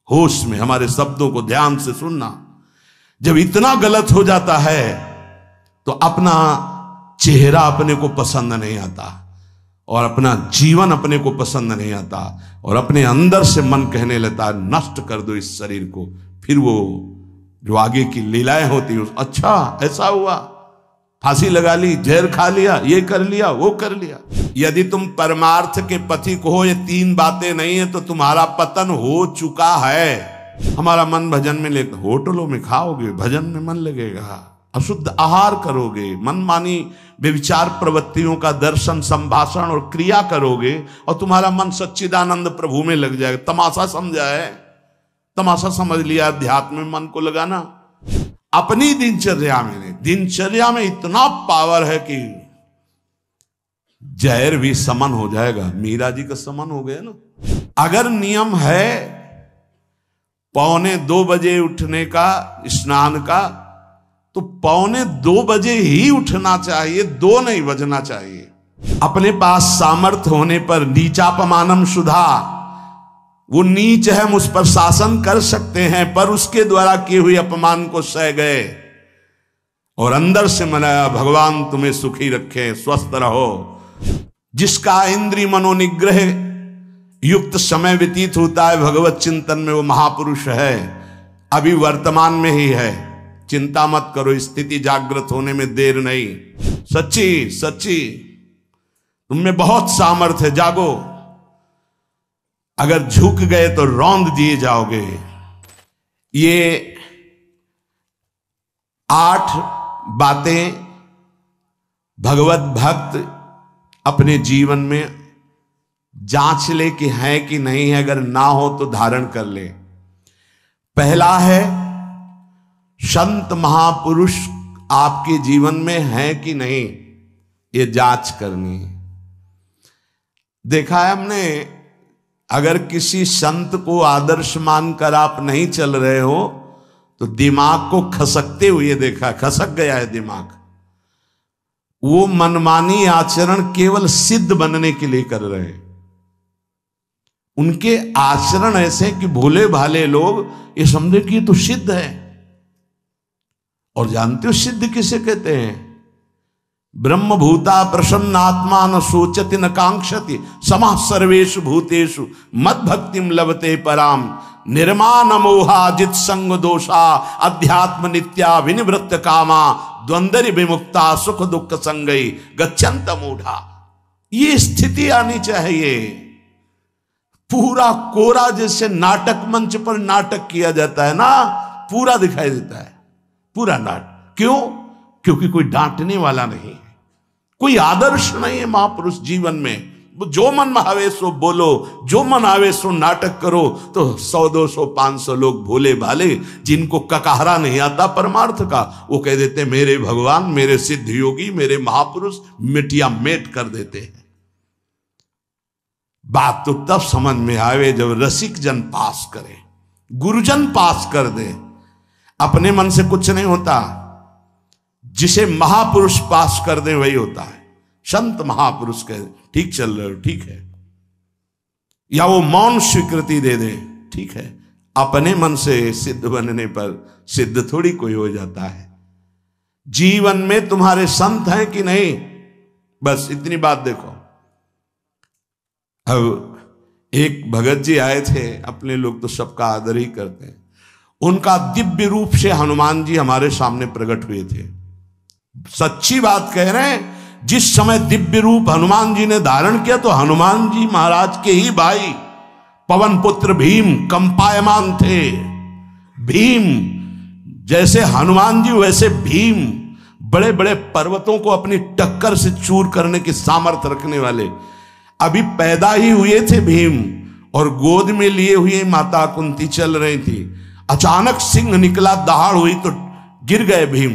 होश में हमारे शब्दों को ध्यान से सुनना। जब इतना गलत हो जाता है तो अपना चेहरा अपने को पसंद नहीं आता और अपना जीवन अपने को पसंद नहीं आता और अपने अंदर से मन कहने लगता है नष्ट कर दो इस शरीर को। फिर वो जो आगे की लीलाएं होती, अच्छा ऐसा हुआ, फांसी लगा ली, जहर खा लिया, ये कर लिया, वो कर लिया। यदि तुम परमार्थ के पथिक हो, ये तीन बातें नहीं है तो तुम्हारा पतन हो चुका है। हमारा मन भजन में लेकर, होटलों में खाओगे, भजन में मन लगेगा, अशुद्ध आहार करोगे, मनमानी व्यभिचार प्रवृत्तियों का दर्शन, संभाषण और क्रिया करोगे और तुम्हारा मन सच्चिदानंद प्रभु में लग जाएगा। तमाशा समझा है, तमाशा समझ लिया अध्यात्म में मन को लगाना। अपनी दिनचर्या में इतना पावर है कि जहर भी समन हो जाएगा। मीरा जी का समन हो गया ना। अगर नियम है 1:45 बजे उठने का, स्नान का, तो 1:45 बजे ही उठना चाहिए, 2 नहीं बजना चाहिए। अपने पास सामर्थ्य होने पर नीचापमानम सुधा, वो नीच है, हम उस पर शासन कर सकते हैं, पर उसके द्वारा किए हुए अपमान को सह गए और अंदर से मनाया भगवान तुम्हें सुखी रखे, स्वस्थ रहो। जिसका इंद्रिय मनोनिग्रह युक्त समय व्यतीत होता है भगवत चिंतन में, वो महापुरुष है। अभी वर्तमान में ही है, चिंता मत करो, स्थिति जागृत होने में देर नहीं। सच्ची सच्ची तुम में बहुत सामर्थ्य है, जागो। अगर झुक गए तो रौंद दिए जाओगे। ये 8 बातें भगवत भक्त अपने जीवन में जांच ले कि है कि नहीं है, अगर ना हो तो धारण कर ले। पहला है, संत महापुरुष आपके जीवन में है कि नहीं, ये जांच करनी है। देखा है हमने, अगर किसी संत को आदर्श मानकर आप नहीं चल रहे हो तो दिमाग को खसकते हुए देखा, खसक गया है दिमाग। वो मनमानी आचरण केवल सिद्ध बनने के लिए कर रहे हैं। उनके आचरण ऐसे कि भोले भाले लोग ये समझे कि ये तो सिद्ध है। और जानते हो सिद्ध किसे कहते हैं? ब्रह्म भूता प्रसन्नात्मा न सोचति न कांक्षति समः सर्वेषु भूतेषु मद भक्तिम लभते पराम निर्माण मोहाजित संग दोषा अध्यात्म नित्या विनिवृत्त कामा द्वंद्व विमुक्ता सुख दुख संगई गच्छन्त मूढ़ा। ये स्थिति आनी चाहिए। पूरा कोरा जैसे नाटक मंच पर नाटक किया जाता है ना, पूरा दिखाई देता है, पूरा नाटक। क्यों? क्योंकि कोई डांटने वाला नहीं है, कोई आदर्श नहीं है महापुरुष जीवन में। जो मन में आवे सो बोलो, जो मन आवे सो नाटक करो, तो 100 200 500 लोग भोले भाले जिनको ककहरा नहीं आता परमार्थ का, वो कह देते मेरे भगवान, मेरे सिद्ध योगी, मेरे महापुरुष मिटिया मेट कर देते हैं। बात तो तब समझ में आवे जब रसिक जन पास करे, गुरुजन पास कर दे। अपने मन से कुछ नहीं होता, जिसे महापुरुष पास कर दे वही होता है। संत महापुरुष कहे ठीक चल रहे हो, ठीक है, या वो मौन स्वीकृति दे दे, ठीक है। अपने मन से सिद्ध बनने पर सिद्ध थोड़ी कोई हो जाता है। जीवन में तुम्हारे संत हैं कि नहीं, बस इतनी बात देखो। अब एक भगत जी आए थे, अपने लोग तो सबका आदर ही करते हैं। उनका दिव्य रूप से हनुमान जी हमारे सामने प्रकट हुए थे। सच्ची बात कह रहे हैं, जिस समय दिव्य रूप हनुमान जी ने धारण किया तो हनुमान जी महाराज के ही भाई पवन पुत्र भीम कंपायमान थे। भीम जैसे हनुमान जी वैसे भीम, बड़े बड़े पर्वतों को अपनी टक्कर से चूर करने की सामर्थ्य रखने वाले। अभी पैदा ही हुए थे भीम और गोद में लिए हुए माता कुंती चल रही थी। अचानक सिंह निकला, दहाड़ हुई तो गिर गए भीम।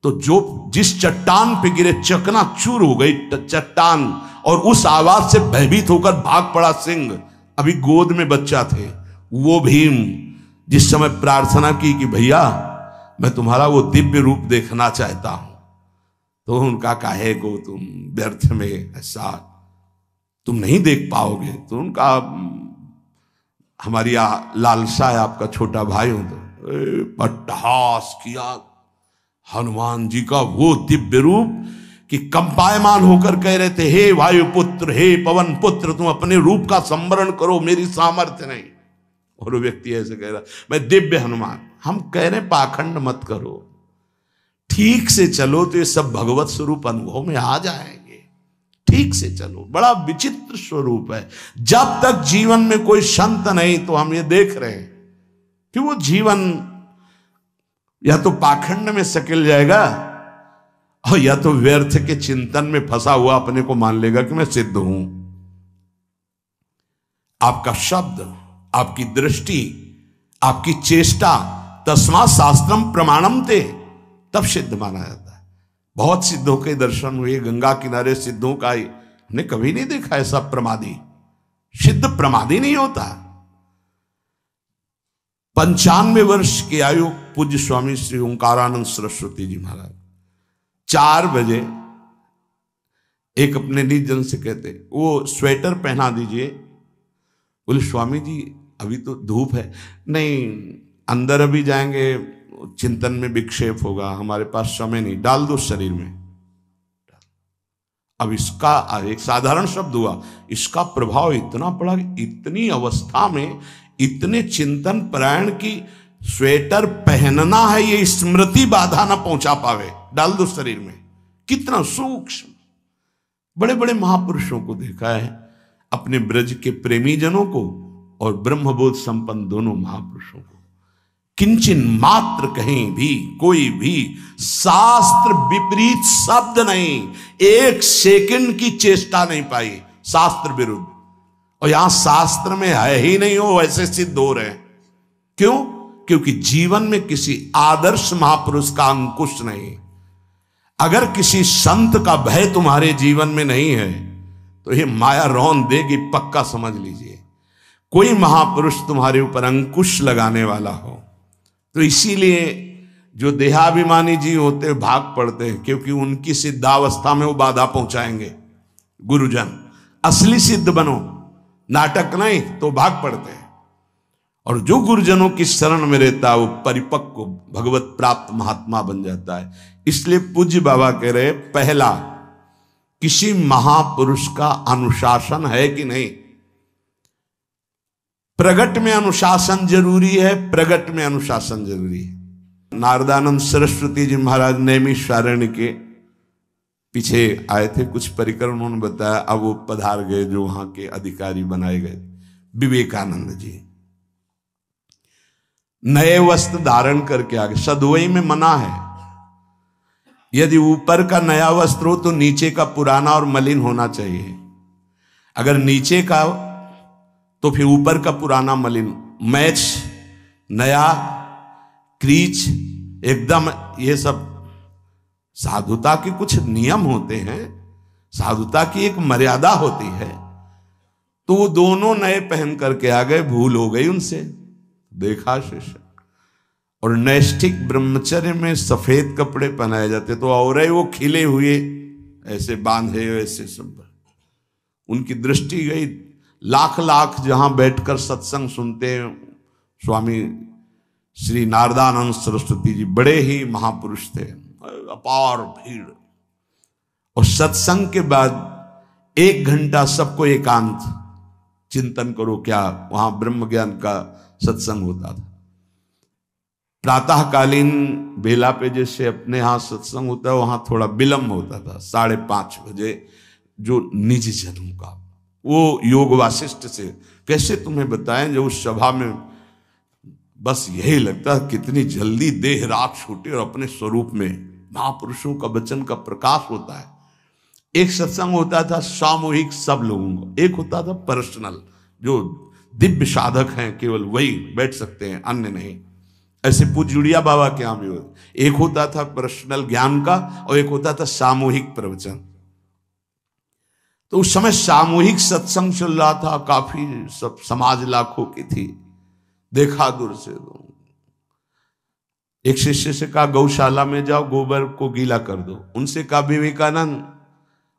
तो जो जिस चट्टान पे गिरे चकनाचूर हो गई चट्टान, और उस आवाज से भयभीत होकर भाग पड़ा सिंह। अभी गोद में बच्चा थे। वो भीम जिस समय प्रार्थना की कि भैया मैं तुम्हारा वो दिव्य रूप देखना चाहता हूं, तो उनका काहे को तुम व्यर्थ में ऐसा तुम नहीं देख पाओगे। तो उनका हमारी लालसा है आपका छोटा भाई हूं तो अट्टहास किया। हनुमान जी का वो दिव्य रूप कि कंपायमान होकर कह रहे थे, हे वायुपुत्र, हे पवन पुत्र, तुम अपने रूप का संवरण करो, मेरी सामर्थ्य नहीं। और वो व्यक्ति ऐसे कह रहा, मैं दिव्य हनुमान। हम कह रहे पाखंड मत करो, ठीक से चलो तो ये सब भगवत स्वरूप अनुभव में आ जाएंगे। ठीक से चलो, बड़ा विचित्र स्वरूप है। जब तक जीवन में कोई संत नहीं तो हम ये देख रहे हैं कि वो जीवन या तो पाखंड में सकिल जाएगा और या तो व्यर्थ के चिंतन में फंसा हुआ अपने को मान लेगा कि मैं सिद्ध हूं। आपका शब्द, आपकी दृष्टि, आपकी चेष्टा, तस्मा शास्त्रम प्रमाणम ते, तब सिद्ध माना जाता है। बहुत सिद्धों के दर्शन हुए, गंगा किनारे सिद्धों का हमने कभी नहीं देखा ऐसा प्रमादी। सिद्ध प्रमादी नहीं होता। 95 वर्ष की आयु पूज्य स्वामी श्री ओंकारानंद सरस्वती जी महाराज 4 बजे एक अपने निज जन से कहते, वो स्वेटर पहना दीजिए। बोले स्वामी जी अभी तो धूप है। नहीं, अंदर अभी जाएंगे, चिंतन में विक्षेप होगा, हमारे पास समय नहीं, डाल दो शरीर में। अब इसका एक साधारण शब्द हुआ, इसका प्रभाव इतना पड़ा, इतनी अवस्था में इतने चिंतन परायण की स्वेटर पहनना है, ये स्मृति बाधा ना पहुंचा पावे, डाल दो शरीर में। कितना सूक्ष्म। बड़े बड़े महापुरुषों को देखा है, अपने ब्रज के प्रेमी जनों को और ब्रह्मबोध संपन्न दोनों महापुरुषों को, किंचन मात्र कहीं भी कोई भी शास्त्र विपरीत शब्द नहीं, 1 सेकंड की चेष्टा नहीं पाई शास्त्र विरुद्ध। और यहां शास्त्र में है ही नहीं, हो ऐसे सिद्ध हो रहे हैं। क्यों? क्योंकि जीवन में किसी आदर्श महापुरुष का अंकुश नहीं। अगर किसी संत का भय तुम्हारे जीवन में नहीं है तो ये माया रौन देगी, पक्का समझ लीजिए। कोई महापुरुष तुम्हारे ऊपर अंकुश लगाने वाला हो तो इसीलिए जो देहाभिमानी जी होते भाग पड़ते हैं, क्योंकि उनकी सिद्धावस्था में वो बाधा पहुंचाएंगे। गुरुजन असली सिद्ध बनो, नाटक नहीं, तो भाग पड़ते हैं। और जो गुरुजनों की शरण में रहता है वो परिपक्व भगवत प्राप्त महात्मा बन जाता है। इसलिए पूज्य बाबा कह रहे, पहला किसी महापुरुष का अनुशासन है कि नहीं। प्रगट में अनुशासन जरूरी है, प्रगट में अनुशासन जरूरी है। नारदानंद सरस्वती जी महाराज नैमिषारण्य के पीछे आए थे, कुछ परिक्रम उन्होंने बताया। अब वो पधार गए जो वहां के अधिकारी बनाए गए, विवेकानंद जी। नए वस्त्र धारण करके आ गए। सदवई में मना है, यदि ऊपर का नया वस्त्र हो तो नीचे का पुराना और मलिन होना चाहिए। अगर नीचे का तो फिर ऊपर का पुराना मलिन। मैच नया, क्रीच एकदम, ये सब साधुता के कुछ नियम होते हैं, साधुता की एक मर्यादा होती है। तो वो दोनों नए पहन करके आ गए, भूल हो गई उनसे, देखा शिष्य। और नैष्ठिक ब्रह्मचर्य में सफेद कपड़े पहनाए जाते, तो और वो खिले हुए ऐसे बांधे, ऐसे सब। उनकी दृष्टि गई, लाख लाख जहां बैठकर सत्संग सुनते हैं स्वामी श्री नारदानंद सरस्वती जी, बड़े ही महापुरुष थे, अपार भीड़। और सत्संग के बाद 1 घंटा सबको एकांत चिंतन करो। क्या वहां ब्रह्म ज्ञान का सत्संग होता था। प्रातःकालीन बेला पे जैसे अपने यहां सत्संग होता है, वहां थोड़ा विलंब होता था, 5:30 बजे। जो निज जनों का वो योग वासिष्ठ से कैसे तुम्हें बताएं, जो उस सभा में बस यही लगता है कितनी जल्दी देह रात छूटे और अपने स्वरूप में महापुरुषों का वचन का प्रकाश होता है। एक सत्संग होता था सामूहिक सब लोगों को, एक होता था पर्सनल, जो दिव्य साधक हैं केवल वही बैठ सकते हैं, अन्य नहीं। ऐसे पूज्य बाबा के यहाँ भी एक होता था पर्सनल ज्ञान का और एक होता था सामूहिक प्रवचन। तो उस समय सामूहिक सत्संग चल रहा था, काफी सब समाज लाखों की थी। देखा दूर से, एक शिष्य से कहा गौशाला में जाओ, गोबर को गीला कर दो। उनसे कहा विवेकानंद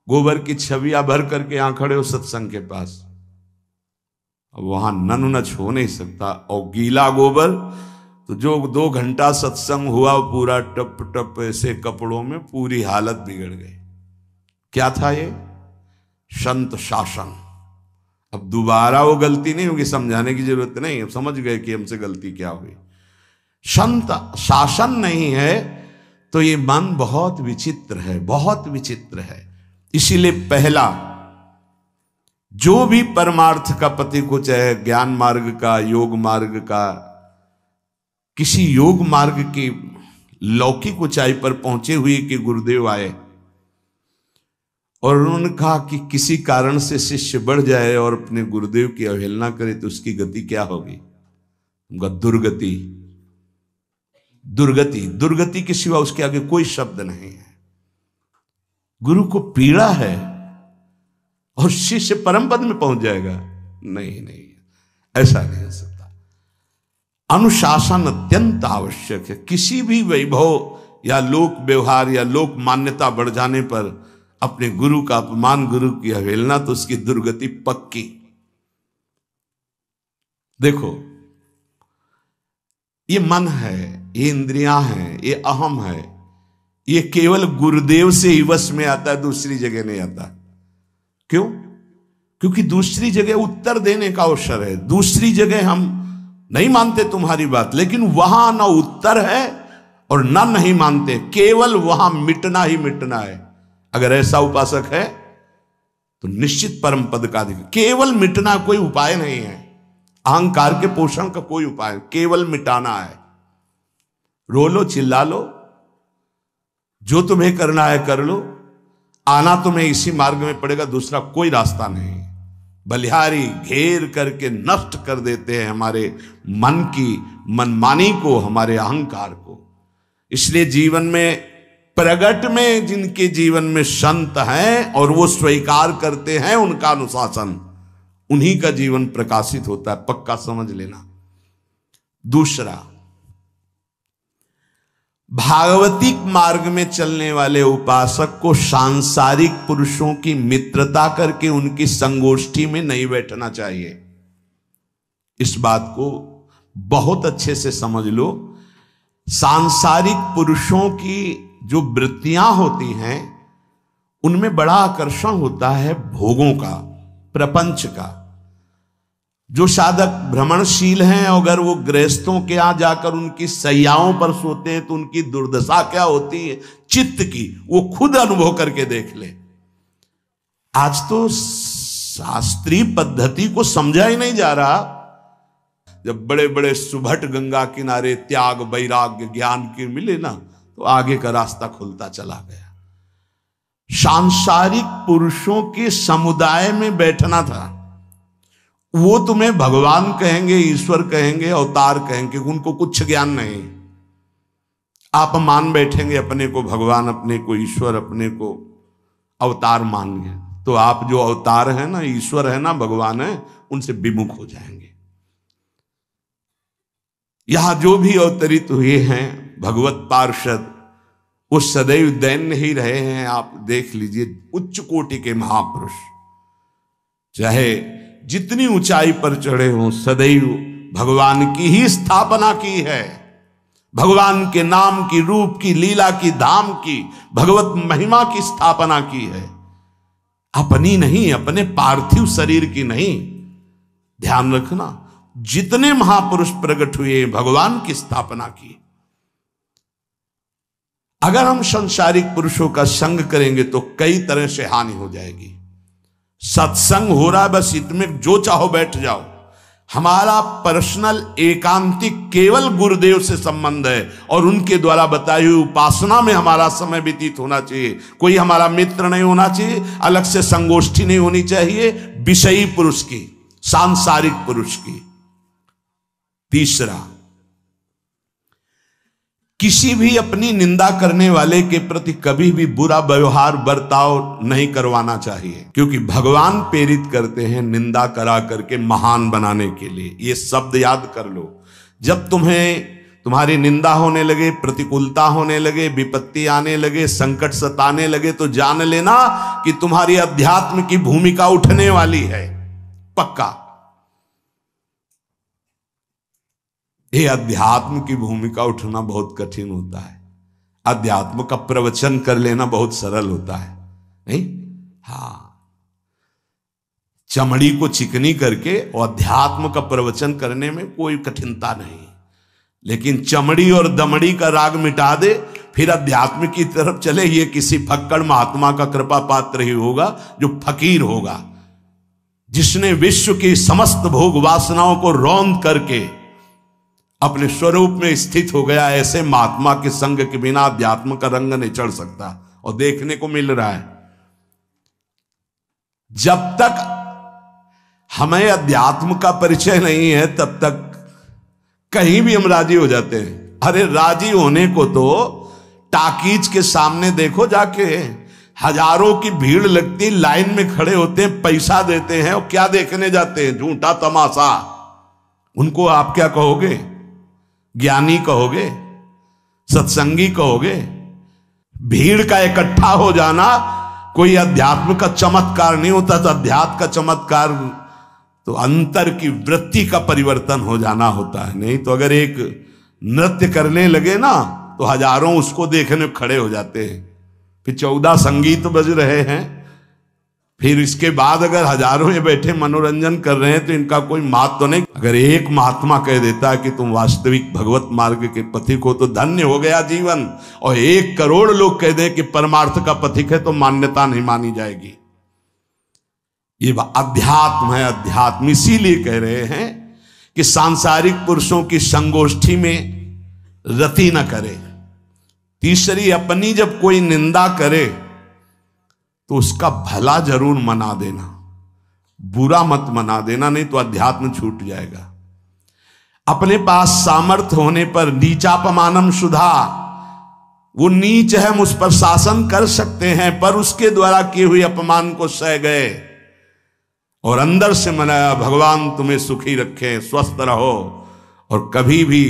गोबर की छवियां भर करके यहां खड़े हो सत्संग के पास। अब वहां नच हो नहीं सकता, और गीला गोबर तो जो 2 घंटा सत्संग हुआ पूरा टप टप ऐसे कपड़ों में, पूरी हालत बिगड़ गई। क्या था ये? संत शासन। अब दोबारा वो गलती नहीं होगी, समझाने की जरूरत नहीं, अब समझ गए कि हमसे गलती क्या हुई। संत शासन नहीं है तो ये मन बहुत विचित्र है, बहुत विचित्र है। इसीलिए पहला, जो भी परमार्थ का पति को, चाहे ज्ञान मार्ग का, योग मार्ग का, किसी योग मार्ग की लौकिक ऊंचाई पर पहुंचे हुए कि गुरुदेव आए और उन्होंने कहा कि किसी कारण से शिष्य बढ़ जाए और अपने गुरुदेव की अवहेलना करे तो उसकी गति क्या होगी? उनका दुर्गति। दुर्गति, दुर्गति के सिवा उसके आगे कोई शब्द नहीं है। गुरु को पीड़ा है और शिष्य परम पद में पहुंच जाएगा? नहीं नहीं, ऐसा नहीं हो सकता। अनुशासन अत्यंत आवश्यक है। किसी भी वैभव या लोक व्यवहार या लोक मान्यता बढ़ जाने पर अपने गुरु का अपमान, गुरु की अवहेलना, तो उसकी दुर्गति पक्की। देखो, ये मन है, ये इंद्रियां हैं, ये अहम है, ये केवल गुरुदेव से ही वश में आता है, दूसरी जगह नहीं आता। क्यों? क्योंकि दूसरी जगह उत्तर देने का अवसर है। दूसरी जगह हम नहीं मानते तुम्हारी बात, लेकिन वहां ना उत्तर है और ना नहीं मानते, केवल वहां मिटना ही मिटना है। अगर ऐसा उपासक है तो निश्चित परम पद का अधिकार। केवल मिटना कोई उपाय नहीं है, अहंकार के पोषण का कोई उपाय, केवल मिटाना है। रो लो, चिल्ला लो, जो तुम्हें करना है कर लो, आना तुम्हें इसी मार्ग में पड़ेगा, दूसरा कोई रास्ता नहीं। बलिहारी घेर करके नष्ट कर देते हैं हमारे मन की मनमानी को, हमारे अहंकार को। इसलिए जीवन में प्रगट में जिनके जीवन में संत हैं और वो स्वीकार करते हैं उनका अनुशासन, उन्हीं का जीवन प्रकाशित होता है, पक्का समझ लेना। दूसरा, भागवतिक मार्ग में चलने वाले उपासक को सांसारिक पुरुषों की मित्रता करके उनकी संगोष्ठी में नहीं बैठना चाहिए। इस बात को बहुत अच्छे से समझ लो। सांसारिक पुरुषों की जो वृत्तियां होती हैं उनमें बड़ा आकर्षण होता है भोगों का, प्रपंच का। जो साधक भ्रमणशील हैं, अगर वो गृहस्थों के यहां जाकर उनकी सैयाओं पर सोते हैं तो उनकी दुर्दशा क्या होती है चित्त की, वो खुद अनुभव करके देख ले। आज तो शास्त्रीय पद्धति को समझा ही नहीं जा रहा। जब बड़े बड़े सुभट गंगा किनारे त्याग, वैराग्य, ज्ञान के मिले ना, तो आगे का रास्ता खुलता चला गया। सांसारिक पुरुषों के समुदाय में बैठना था। वो तुम्हें भगवान कहेंगे, ईश्वर कहेंगे, अवतार कहेंगे, उनको कुछ ज्ञान नहीं। आप मान बैठेंगे अपने को भगवान, अपने को ईश्वर, अपने को अवतार मानेंगे, तो आप जो अवतार है ना, ईश्वर है ना, भगवान है, उनसे विमुख हो जाएंगे। यहां जो भी अवतरित हुए हैं भगवत पार्षद, वो सदैव दैन्य ही रहे हैं। आप देख लीजिए, उच्च कोटि के महापुरुष चाहे जितनी ऊंचाई पर चढ़े हों, सदैव भगवान की ही स्थापना की है। भगवान के नाम की, रूप की, लीला की, धाम की, भगवत महिमा की स्थापना की है, अपनी नहीं, अपने पार्थिव शरीर की नहीं। ध्यान रखना, जितने महापुरुष प्रकट हुए भगवान की स्थापना की। अगर हम संसारिक पुरुषों का संग करेंगे तो कई तरह से हानि हो जाएगी। सत्संग हो रहा है, बस इतने जो चाहो बैठ जाओ। हमारा पर्सनल एकांतिक केवल गुरुदेव से संबंध है और उनके द्वारा बताई हुई उपासना में हमारा समय व्यतीत होना चाहिए। कोई हमारा मित्र नहीं होना चाहिए, अलग से संगोष्ठी नहीं होनी चाहिए विषयी पुरुष की, सांसारिक पुरुष की। तीसरा, किसी भी अपनी निंदा करने वाले के प्रति कभी भी बुरा व्यवहार बर्ताव नहीं करवाना चाहिए, क्योंकि भगवान प्रेरित करते हैं निंदा करा करके महान बनाने के लिए। ये शब्द याद कर लो। जब तुम्हारी निंदा होने लगे, प्रतिकूलता होने लगे, विपत्ति आने लगे, संकट सताने लगे, तो जान लेना कि तुम्हारी अध्यात्म की भूमिका उठने वाली है, पक्का। ये अध्यात्म की भूमिका उठना बहुत कठिन होता है। अध्यात्म का प्रवचन कर लेना बहुत सरल होता है, नहीं? हाँ, चमड़ी को चिकनी करके और अध्यात्म का प्रवचन करने में कोई कठिनता नहीं, लेकिन चमड़ी और दमड़ी का राग मिटा दे फिर अध्यात्म की तरफ चले, ये किसी फक्कड़ महात्मा का कृपा पात्र ही होगा जो फकीर होगा, जिसने विश्व की समस्त भोग वासनाओं को रौंद करके अपने स्वरूप में स्थित हो गया। ऐसे महात्मा के संग के बिना अध्यात्म का रंग नहीं चढ़ सकता, और देखने को मिल रहा है। जब तक हमें अध्यात्म का परिचय नहीं है तब तक कहीं भी हम राजी हो जाते हैं। अरे राजी होने को तो टाकीज के सामने देखो जाके, हजारों की भीड़ लगती, लाइन में खड़े होते हैं, पैसा देते हैं, और क्या देखने जाते हैं? झूठा तमाशा। उनको आप क्या कहोगे? ज्ञानी कहोगे? सत्संगी कहोगे? भीड़ का इकट्ठा हो जाना कोई अध्यात्म का चमत्कार नहीं होता। तो अध्यात्म का चमत्कार तो अंतर की वृत्ति का परिवर्तन हो जाना होता है। नहीं तो अगर एक नृत्य करने लगे ना तो हजारों उसको देखने खड़े हो जाते हैं, फिर 14 संगीत बज रहे हैं, फिर इसके बाद अगर हजारों ये बैठे मनोरंजन कर रहे हैं तो इनका कोई महत्व तो नहीं। अगर एक महात्मा कह देता है कि तुम वास्तविक भगवत मार्ग के पथिक हो तो धन्य हो गया जीवन, और 1 करोड़ लोग कह दें कि परमार्थ का पथिक है तो मान्यता नहीं मानी जाएगी। ये अध्यात्म है, अध्यात्म। इसीलिए कह रहे हैं कि सांसारिक पुरुषों की संगोष्ठी में रति न करे। तीसरी, अपनी जब कोई निंदा करे तो उसका भला जरूर मना देना, बुरा मत मना देना, नहीं तो अध्यात्म छूट जाएगा। अपने पास सामर्थ्य होने पर नीचापमानम सुधा, वो नीच है, हम उस पर शासन कर सकते हैं, पर उसके द्वारा किए हुए अपमान को सह गए और अंदर से मनाया, भगवान तुम्हें सुखी रखे, स्वस्थ रहो, और कभी भी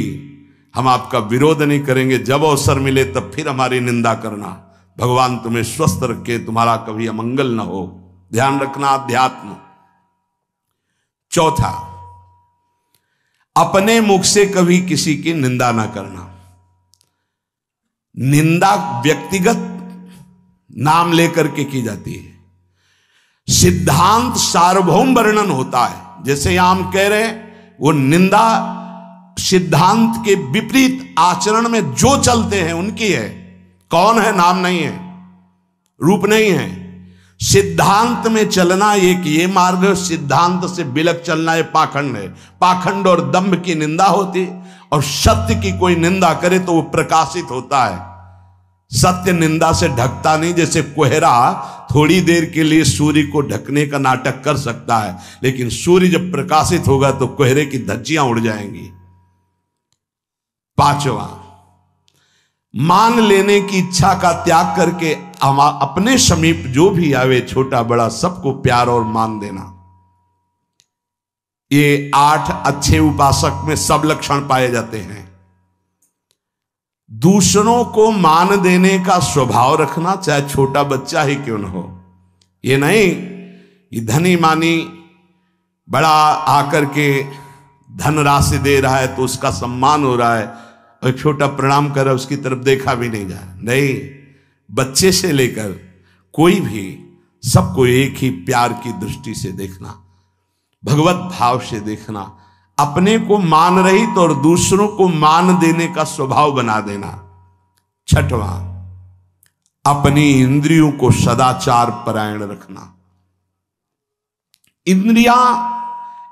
हम आपका विरोध नहीं करेंगे, जब अवसर मिले तब फिर हमारी निंदा करना, भगवान तुम्हें स्वस्थ रखे, तुम्हारा कभी अमंगल न हो। ध्यान रखना, अध्यात्म। चौथा, अपने मुख से कभी किसी की निंदा ना करना। निंदा व्यक्तिगत नाम लेकर के की जाती है, सिद्धांत सार्वभौम वर्णन होता है। जैसे यहां हम कह रहे हैं, वो निंदा सिद्धांत के विपरीत आचरण में जो चलते हैं उनकी है। कौन है? नाम नहीं है, रूप नहीं है। सिद्धांत में चलना एक ये मार्ग, सिद्धांत से बिलक चलना ये पाखंड है। पाखंड और दंभ की निंदा होती, और सत्य की कोई निंदा करे तो वो प्रकाशित होता है। सत्य निंदा से ढकता नहीं। जैसे कोहरा थोड़ी देर के लिए सूर्य को ढकने का नाटक कर सकता है, लेकिन सूर्य जब प्रकाशित होगा तो कोहरे की धज्जियां उड़ जाएंगी। 5वां, मान लेने की इच्छा का त्याग करके अपने समीप जो भी आवे, छोटा बड़ा सबको प्यार और मान देना। ये 8 अच्छे उपासक में सब लक्षण पाए जाते हैं। दूसरों को मान देने का स्वभाव रखना, चाहे छोटा बच्चा ही क्यों न हो। ये नहीं ये धनी मानी बड़ा आकर के धन राशि दे रहा है तो उसका सम्मान हो रहा है, और छोटा प्रणाम कर रहा है उसकी तरफ देखा भी नहीं जा रहा। नहीं, बच्चे से लेकर कोई भी सबको एक ही प्यार की दृष्टि से देखना, भगवत भाव से देखना। अपने को मान रहित और दूसरों को मान देने का स्वभाव बना देना। 6वां, अपनी इंद्रियों को सदाचार परायण रखना। इंद्रियां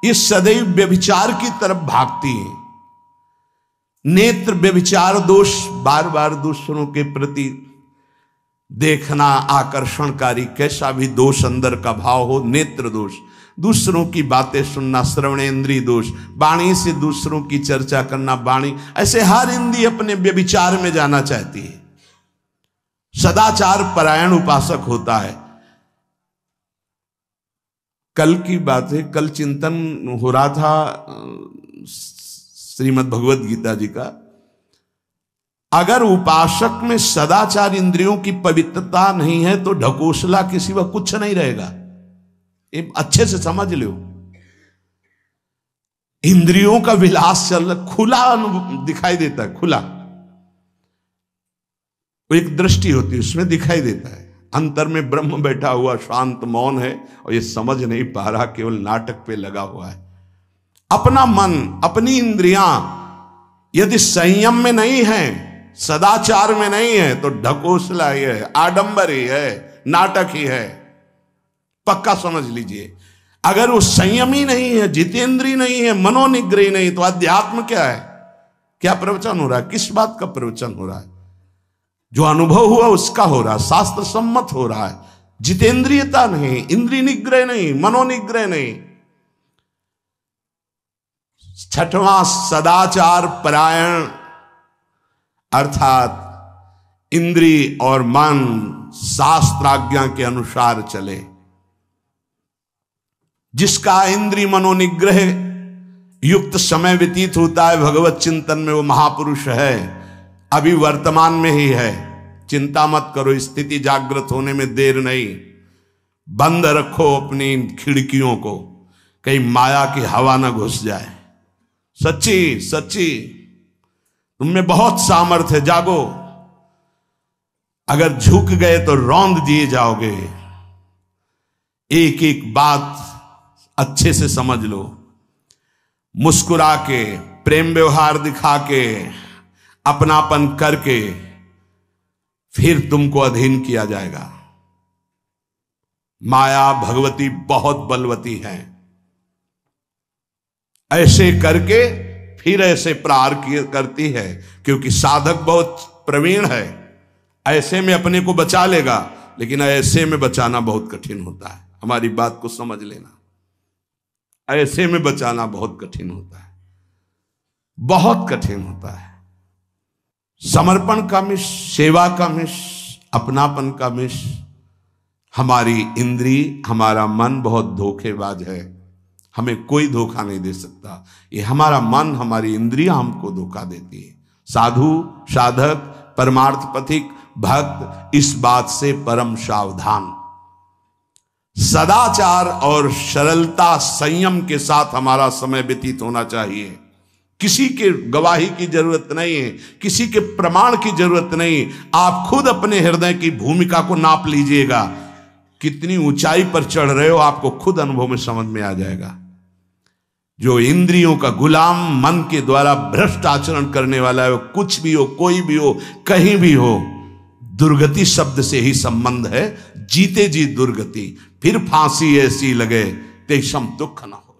ये सदैव व्यभिचार की तरफ भागती हैं। नेत्र व्यभिचार दोष, बार बार दूसरों के प्रति देखना आकर्षणकारी, कैसा भी दोष अंदर का भाव हो, नेत्र दोष। दूसरों की बातें सुनना, श्रवणेन्द्रिय दोष। वाणी से दूसरों की चर्चा करना, वाणी। ऐसे हर इंद्रिय अपने व्यभिचार में जाना चाहती है। सदाचार परायण उपासक होता है। कल की बात है, कल चिंतन हो रहा था श्रीमद् भगवद गीता जी का। अगर उपासक में सदाचार इंद्रियों की पवित्रता नहीं है तो ढकोसला के सिवा कुछ नहीं रहेगा। ये अच्छे से समझ लो। इंद्रियों का विलास चल खुला दिखाई देता है, खुला। वो एक दृष्टि होती है, उसमें दिखाई देता है। अंतर में ब्रह्म बैठा हुआ शांत मौन है और ये समझ नहीं पा रहा, केवल नाटक पे लगा हुआ है। अपना मन, अपनी इंद्रियां यदि संयम में नहीं है, सदाचार में नहीं है, तो ढकोसला ही है, आडंबर ही है, नाटक ही है। पक्का समझ लीजिए। अगर वो संयमी नहीं है, जितेंद्रीय नहीं है, मनोनिग्रही नहीं, तो अध्यात्म क्या है? क्या प्रवचन हो रहा है? किस बात का प्रवचन हो रहा है? जो अनुभव हुआ उसका हो रहा है, शास्त्र सम्मत हो रहा है। जितेंद्रियता नहीं, इंद्रिय निग्रह नहीं, मनोनिग्रह नहीं। छठवां, सदाचार परायण, अर्थात इंद्रिय और मन शास्त्राज्ञा के अनुसार चले। जिसका इंद्रिय मनोनिग्रह युक्त समय व्यतीत होता है भगवत चिंतन में, वो महापुरुष है। अभी वर्तमान में ही है, चिंता मत करो, स्थिति जागृत होने में देर नहीं। बंद रखो अपनी खिड़कियों को, कहीं माया की हवा ना घुस जाए। सच्ची सच्ची तुम में बहुत सामर्थ्य है, जागो। अगर झुक गए तो रौंद दिए जाओगे। एक एक बात अच्छे से समझ लो। मुस्कुरा के, प्रेम व्यवहार दिखा के, अपनापन करके फिर तुमको अधीन किया जाएगा। माया भगवती बहुत बलवती है। ऐसे करके फिर ऐसे प्रहार करती है, क्योंकि साधक बहुत प्रवीण है। ऐसे में अपने को बचा लेगा, लेकिन ऐसे में बचाना बहुत कठिन होता है। हमारी बात को समझ लेना, ऐसे में बचाना बहुत कठिन होता है, बहुत कठिन होता है। समर्पण का मिश, सेवा का मिश, अपनापन का मिश। हमारी इंद्री, हमारा मन बहुत धोखेबाज है, हमें कोई धोखा नहीं दे सकता। ये हमारा मन, हमारी इंद्रियां हमको धोखा देती है। साधु, साधक, परमार्थ पथिक, भक्त इस बात से परम सावधान। सदाचार और सरलता, संयम के साथ हमारा समय व्यतीत होना चाहिए। किसी के गवाही की जरूरत नहीं है, किसी के प्रमाण की जरूरत नहीं। आप खुद अपने हृदय की भूमिका को नाप लीजिएगा। कितनी ऊंचाई पर चढ़ रहे हो, आपको खुद अनुभव में समझ में आ जाएगा। जो इंद्रियों का गुलाम, मन के द्वारा भ्रष्ट आचरण करने वाला है, वो कुछ भी हो, कोई भी हो, कहीं भी हो, दुर्गति शब्द से ही संबंध है। जीते जी दुर्गति, फिर फांसी ऐसी लगे तेषम दुख न हो।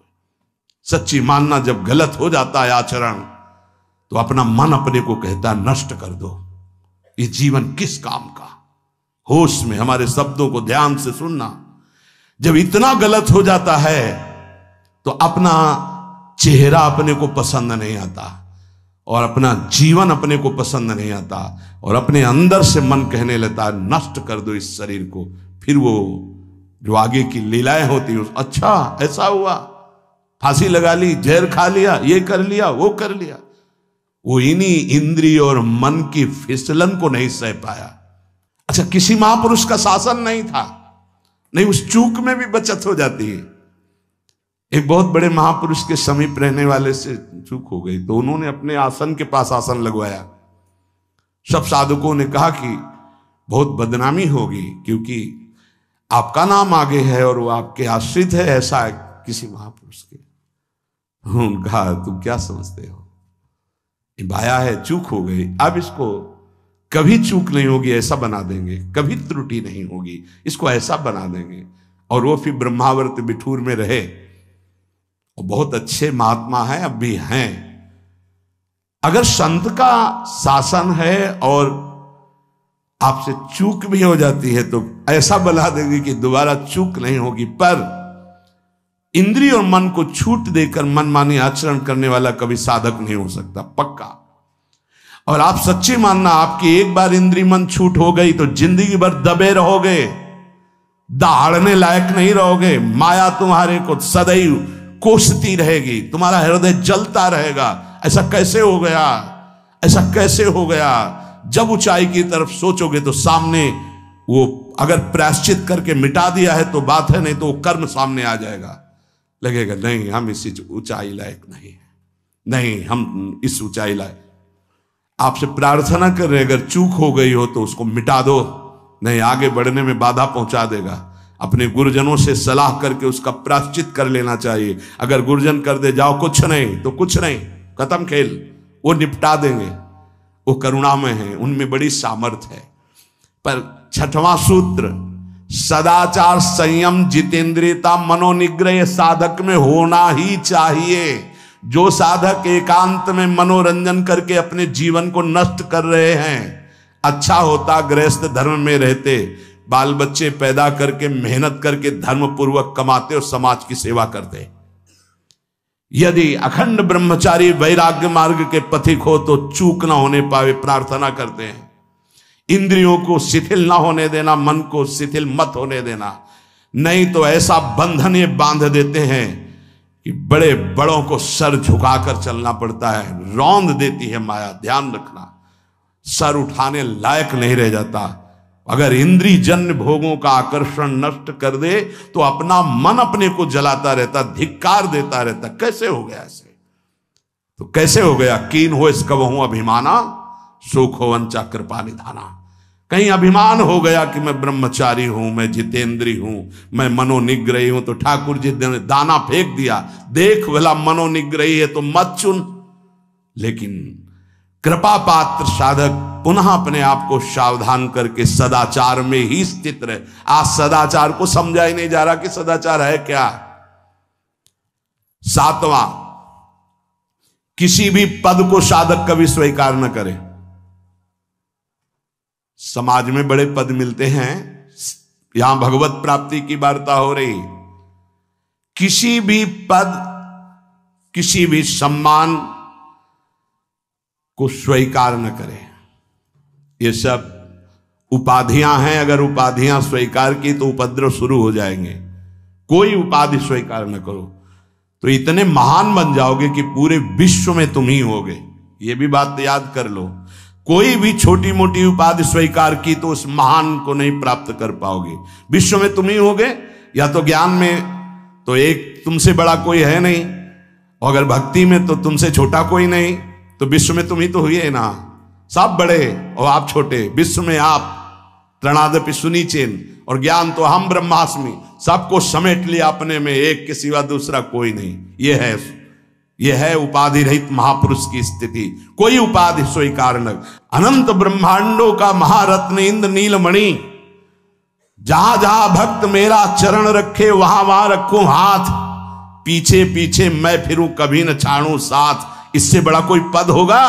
सच्ची मानना, जब गलत हो जाता है आचरण, तो अपना मन अपने को कहता है नष्ट कर दो, ये जीवन किस काम का। होश में हमारे शब्दों को ध्यान से सुनना। जब इतना गलत हो जाता है तो अपना चेहरा अपने को पसंद नहीं आता, और अपना जीवन अपने को पसंद नहीं आता, और अपने अंदर से मन कहने लगता है नष्ट कर दो इस शरीर को। फिर वो जो आगे की लीलाएं होती है, अच्छा ऐसा हुआ, फांसी लगा ली, जहर खा लिया, ये कर लिया, वो कर लिया। वो इन्हीं इंद्रिय और मन की फिसलन को नहीं सह पाया। अच्छा, किसी महापुरुष का शासन नहीं था, नहीं, उस चूक में भी बचत हो जाती है। एक बहुत बड़े महापुरुष के समीप रहने वाले से चूक हो गई, तो उन्होंने अपने आसन के पास आसन लगवाया। सब साधुकों ने कहा कि बहुत बदनामी होगी, क्योंकि आपका नाम आगे है और वो आपके आश्रित है, ऐसा है किसी महापुरुष के। उन्होंने कहा तुम क्या समझते हो, ये बाया है, चूक हो गई, अब इसको कभी चूक नहीं होगी ऐसा बना देंगे, कभी त्रुटि नहीं होगी, इसको ऐसा बना देंगे। और वो फिर ब्रह्मावर्त बिठूर में रहे, और बहुत अच्छे महात्मा हैं, अब भी हैं। अगर संत का शासन है और आपसे चूक भी हो जाती है, तो ऐसा बना देंगे कि दोबारा चूक नहीं होगी। पर इंद्रिय और मन को छूट देकर मनमानी आचरण करने वाला कभी साधक नहीं हो सकता, पक्का। और आप सच्ची मानना, आपकी एक बार इंद्रिय मन छूट हो गई तो जिंदगी भर दबे रहोगे, दहाड़ने लायक नहीं रहोगे। माया तुम्हारे को सदैव कोसती रहेगी, तुम्हारा हृदय जलता रहेगा। ऐसा कैसे हो गया, ऐसा कैसे हो गया। जब ऊंचाई की तरफ सोचोगे तो सामने वो, अगर प्रायश्चित करके मिटा दिया है तो बात है, नहीं तो वो कर्म सामने आ जाएगा। लगेगा नहीं हम इस ऊंचाई लायक नहीं है, नहीं हम इस ऊंचाई लायक। आपसे प्रार्थना कर रहे, अगर चूक हो गई हो तो उसको मिटा दो, नहीं आगे बढ़ने में बाधा पहुंचा देगा। अपने गुरुजनों से सलाह करके उसका प्रायश्चित कर लेना चाहिए। अगर गुरुजन कर दे जाओ कुछ नहीं तो कुछ नहीं, खत्म खेल, वो निपटा देंगे, वो करुणामय है, उनमें बड़ी सामर्थ्य है। पर छठवां सूत्र, सदाचार संयम जितेंद्रियता मनोनिग्रह साधक में होना ही चाहिए। जो साधक एकांत में मनोरंजन करके अपने जीवन को नष्ट कर रहे हैं, अच्छा होता गृहस्थ धर्म में रहते, बाल बच्चे पैदा करके मेहनत करके धर्म पूर्वक कमाते और समाज की सेवा करते। यदि अखंड ब्रह्मचारी वैराग्य मार्ग के पथिक हो तो चूक ना होने पावे प्रार्थना करते हैं। इंद्रियों को शिथिल ना होने देना, मन को शिथिल मत होने देना, नहीं तो ऐसा बंधन ये बांध देते हैं कि बड़े बड़ों को सर झुकाकर चलना पड़ता है, रौंद देती है माया। ध्यान रखना, सर उठाने लायक नहीं रह जाता। अगर इंद्रिय जन्य भोगों का आकर्षण नष्ट कर दे तो अपना मन अपने को जलाता रहता, धिक्कार देता रहता। कैसे हो गया ऐसे? तो कैसे हो गया? कीन हो इसका वहू अभिमाना, सुख हो वंचा कृपा निधाना। कहीं अभिमान हो गया कि मैं ब्रह्मचारी हूं, मैं जितेंद्री हूं, मैं मनोनिग्रही हूं, तो ठाकुर जी ने दाना फेंक दिया, देख भला मनोनिग्रही है तो मत चुन। लेकिन कृपा पात्र साधक पुनः अपने आप को सावधान करके सदाचार में ही स्थित रहे। आज सदाचार को समझा ही नहीं जा रहा कि सदाचार है क्या। सातवां, किसी भी पद को साधक कभी स्वीकार न करे। समाज में बड़े पद मिलते हैं, यहां भगवत प्राप्ति की वार्ता हो रही। किसी भी पद, किसी भी सम्मान को स्वीकार न करें। ये सब उपाधियां हैं, अगर उपाधियां स्वीकार की तो उपद्रव शुरू हो जाएंगे। कोई उपाधि स्वीकार न करो तो इतने महान बन जाओगे कि पूरे विश्व में तुम ही होगे। ये भी बात याद कर लो। कोई भी छोटी मोटी उपाधि स्वीकार की तो उस महान को नहीं प्राप्त कर पाओगे। विश्व में तुम ही होगे, या तो ज्ञान में तो एक तुमसे बड़ा कोई है नहीं, और अगर भक्ति में तो तुमसे छोटा कोई नहीं, तो विश्व में तुम ही तो हुए ना। सब बड़े और आप छोटे, विश्व में आप त्रणादपि सुनीचेन, और ज्ञान तो हम ब्रह्मास्मि, सबको समेट लिया अपने में, एक के सिवा दूसरा कोई नहीं। यह है उपाधि रहित महापुरुष की स्थिति। कोई उपाधि स्वीकार न। अनंत ब्रह्मांडों का महारत्न इंद्र नीलमणि, जहां जहां भक्त मेरा चरण रखे वहां वहां रखूं हाथ, पीछे पीछे मैं फिरूं कभी न छाड़ूं साथ। इससे बड़ा कोई पद होगा?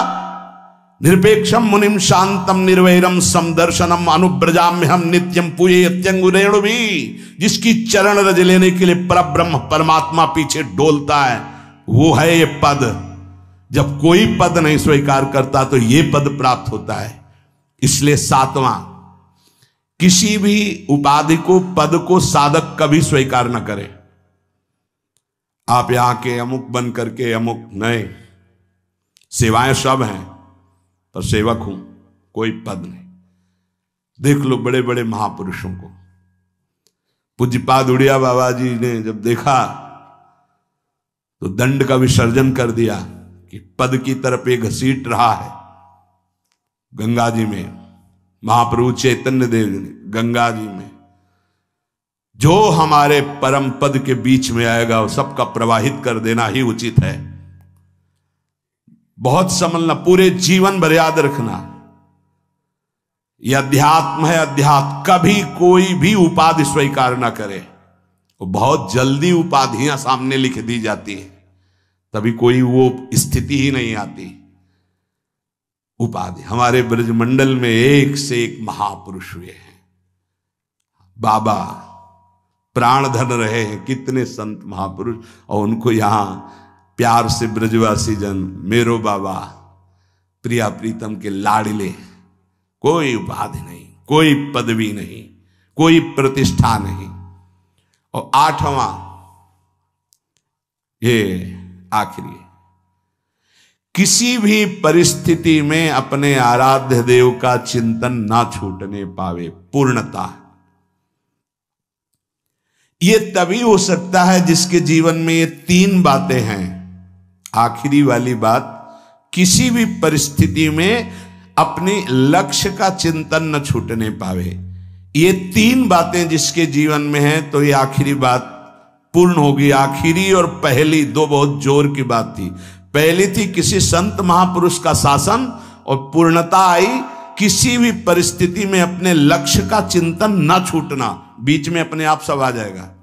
निरपेक्षम मुनिम शांतम निर्वैरम समदर्शनम अनुब्रजाम्य हम नित्यम पूये अत्यंगुरेणु भी। जिसकी चरण रज लेने के लिए परब्रह्म परमात्मा पीछे डोलता है, वो है ये पद। जब कोई पद नहीं स्वीकार करता तो ये पद प्राप्त होता है। इसलिए सातवां, किसी भी उपाधि को, पद को साधक कभी स्वीकार न करे। आप यहां के अमुक बन करके अमुक नहीं, सेवाएं सब हैं पर सेवक हूं, कोई पद नहीं। देख लो बड़े बड़े महापुरुषों को। पूज्यपाद उड़िया बाबा जी ने जब देखा तो दंड का विसर्जन कर दिया कि पद की तरफ एक घसीट रहा है। गंगा जी में महाप्रभु चैतन्य देव जी ने गंगा जी में जो हमारे परम पद के बीच में आएगा वो सबका प्रवाहित कर देना ही उचित है। बहुत समझना, पूरे जीवन भर याद रखना, यह अध्यात्म है। अध्यात्म कभी कोई भी उपाधि स्वीकार ना करे। तो बहुत जल्दी उपाधियां सामने लिख दी जाती है, तभी कोई वो स्थिति ही नहीं आती। उपाधि, हमारे ब्रजमंडल में एक से एक महापुरुष हुए हैं। बाबा प्राणधन रहे हैं, कितने संत महापुरुष, और उनको यहां प्यार से ब्रजवासी जन मेरो बाबा प्रिया प्रीतम के लाडले। कोई उपाधि नहीं, कोई पदवी नहीं, कोई प्रतिष्ठा नहीं। और आठवां, ये आखिरी, किसी भी परिस्थिति में अपने आराध्य देव का चिंतन ना छूटने पावे। पूर्णता, ये तभी हो सकता है जिसके जीवन में ये तीन बातें हैं। आखिरी वाली बात, किसी भी परिस्थिति में अपने लक्ष्य का चिंतन न छूटने पावे। ये तीन बातें जिसके जीवन में है तो ये आखिरी बात पूर्ण होगी। आखिरी और पहली दो बहुत जोर की बात थी। पहली थी किसी संत महापुरुष का शासन, और पूर्णता आई किसी भी परिस्थिति में अपने लक्ष्य का चिंतन न छूटना। बीच में अपने आप सब आ जाएगा।